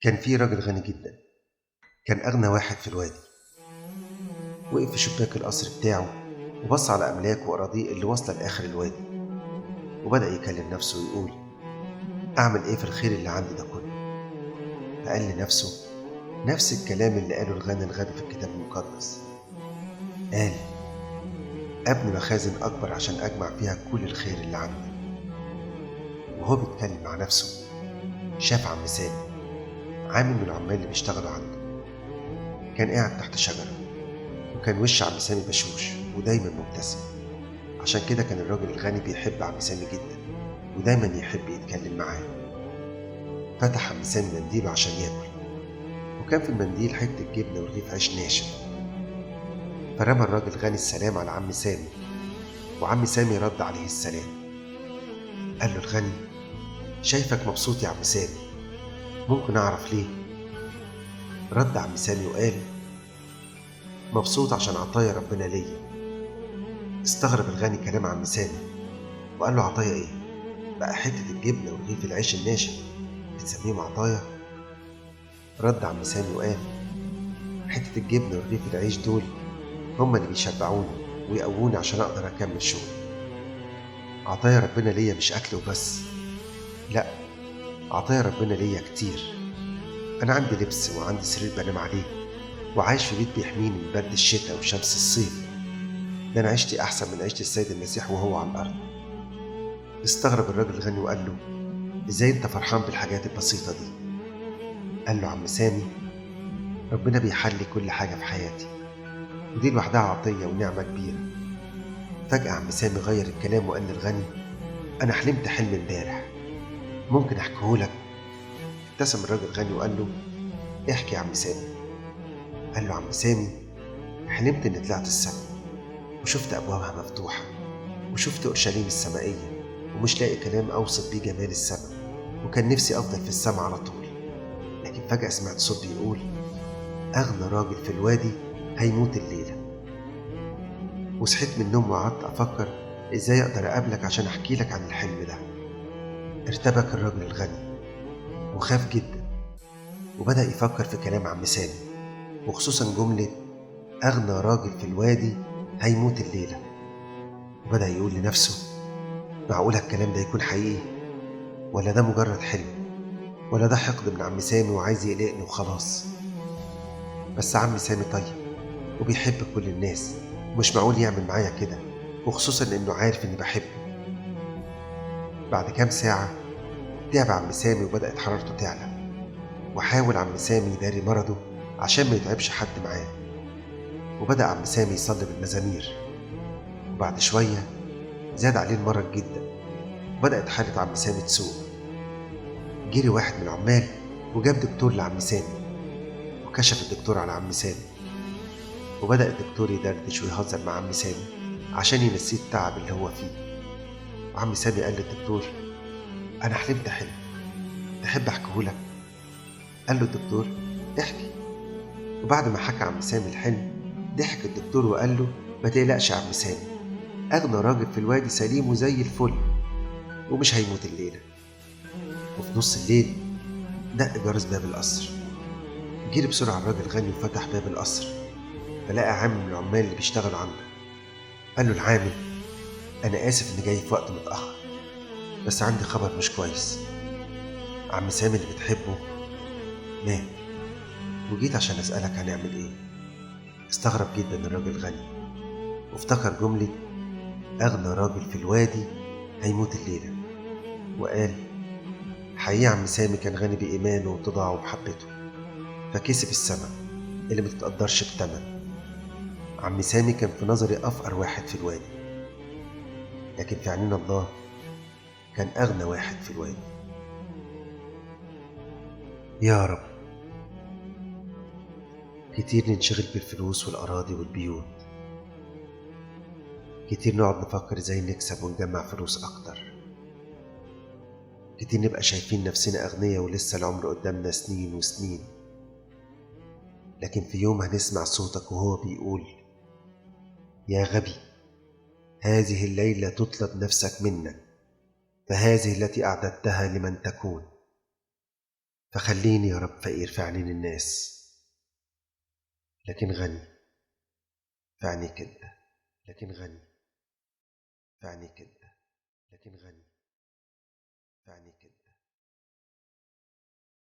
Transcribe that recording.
كان في راجل غني جدا، كان أغنى واحد في الوادي. وقف في شباك القصر بتاعه وبص على أملاكه وأراضيه اللي واصلة لآخر الوادي، وبدأ يكلم نفسه ويقول: أعمل إيه في الخير اللي عندي ده كله؟ فقال لنفسه نفس الكلام اللي قاله الغني الغبي في الكتاب المقدس. قال: أبني مخازن أكبر عشان أجمع فيها كل الخير اللي عندي. وهو بيتكلم مع نفسه شاف عم سامي، عامل من العمال اللي بيشتغلوا عنده. كان قاعد تحت شجرة، وكان وش عم سامي بشوش ودايما مبتسم. عشان كده كان الراجل الغني بيحب عم سامي جدا، ودايما يحب يتكلم معاه. فتح عم سامي منديله عشان ياكل، وكان في المنديل حتة جبنة ورغيف عيش ناشف. فرمى الراجل الغني السلام على عم سامي، وعم سامي رد عليه السلام. قال له الغني: شايفك مبسوط يا عم سامي، ممكن أعرف ليه؟ رد عم سامي وقال: مبسوط عشان عطايا ربنا ليا. استغرب الغني كلام عم سامي، وقال له: عطايا ايه؟ بقى حتة الجبنة ورغيف العيش الناشف بتسميهم عطايا؟ رد عم سامي وقال: حتة الجبنة ورغيف العيش دول هما اللي بيشبعوني ويقووني عشان أقدر أكمل شغلي. عطايا ربنا ليا مش أكل وبس، لأ، عطايا ربنا ليا كتير. أنا عندي لبس وعندي سرير بنام عليه، وعايش في بيت بيحميني من برد الشتاء وشمس الصيف. ده أنا عيشتي أحسن من عيشة السيد المسيح وهو على الأرض. استغرب الراجل الغني وقال له: إزاي أنت فرحان بالحاجات البسيطة دي؟ قال له عم سامي: ربنا بيحلي كل حاجة في حياتي، ودي لوحدها عطية ونعمة كبيرة. فجأة عم سامي غير الكلام وقال للغني: أنا حلمت حلم امبارح، ممكن أحكيهولك؟ ابتسم الراجل الغني وقال له: احكي يا عم سامي. قال له عم سامي: حلمت إني طلعت السما، وشفت أبوابها مفتوحة، وشفت أورشليم السمائية، ومش لاقي كلام أوصف بيه جمال السما، وكان نفسي أفضل في السما على طول. لكن فجأة سمعت صوت بيقول: أغنى راجل في الوادي هيموت الليلة. وصحيت من النوم وقعدت أفكر إزاي أقدر أقابلك عشان أحكي لك عن الحلم ده. ارتبك الراجل الغني وخاف جدا، وبدأ يفكر في كلام عم سامي، وخصوصا جملة أغنى راجل في الوادي هيموت الليلة. وبدأ يقول لنفسه: معقولة الكلام ده يكون حقيقي؟ ولا ده مجرد حلم؟ ولا ده حقد من عم سامي وعايز يقلقني وخلاص؟ بس عم سامي طيب وبيحب كل الناس، ومش معقول يعمل معايا كده، وخصوصا إنه عارف إني بحبه. بعد كام ساعة تعب عم سامي وبدأت حرارته تعلى، وحاول عم سامي يداري مرضه عشان ما يتعبش حد معاه. وبدأ عم سامي يصلي بالمزامير، وبعد شوية زاد عليه المرض جدا، وبدأت حالة عم سامي تسوء. جري واحد من العمال وجاب دكتور لعم سامي، وكشف الدكتور على عم سامي. وبدأ الدكتور يدردش ويهزر مع عم سامي عشان ينسيه التعب اللي هو فيه. وعم سامي قال للدكتور: أنا حلمت حلم، تحب أحكيهولك؟ قال له الدكتور: احكي. وبعد ما حكى عم سامي الحلم، ضحك الدكتور وقال له: ما تقلقش يا عم سامي، أغنى راجل في الوادي سليم وزي الفل، ومش هيموت الليلة. وفي نص الليل دق جرس باب القصر. جري بسرعة الراجل الغني وفتح باب القصر، فلقى عامل من العمال اللي بيشتغلوا عنده. قال له العامل: أنا آسف إني جاي في وقت متأخر، بس عندي خبر مش كويس. عم سامي اللي بتحبه مات، وجيت عشان أسألك هنعمل إيه. استغرب جدا الراجل الغني، وافتكر جملة أغنى راجل في الوادي هيموت الليلة، وقال: حقيقة عم سامي كان غني بإيمانه واتضاعه ومحبته، فكسب السما اللي متتقدرش بتمن. عم سامي كان في نظري أفقر واحد في الوادي، لكن في عينين الله كان أغنى واحد في الوادي. يا رب، كتير ننشغل بالفلوس والأراضي والبيوت، كتير نقعد نفكر ازاي نكسب ونجمع فلوس أكتر، كتير نبقى شايفين نفسنا أغنياء ولسه العمر قدامنا سنين وسنين. لكن في يوم هنسمع صوتك وهو بيقول: يا غبي، هذه الليلة تطلب نفسك منك، فهذه التي أعددتها لمن تكون. فخليني يا رب فقير في عينين الناس، لكن غني في عينيك انت. لكن غني في عينيك انت. لكن غني في عينيك انت.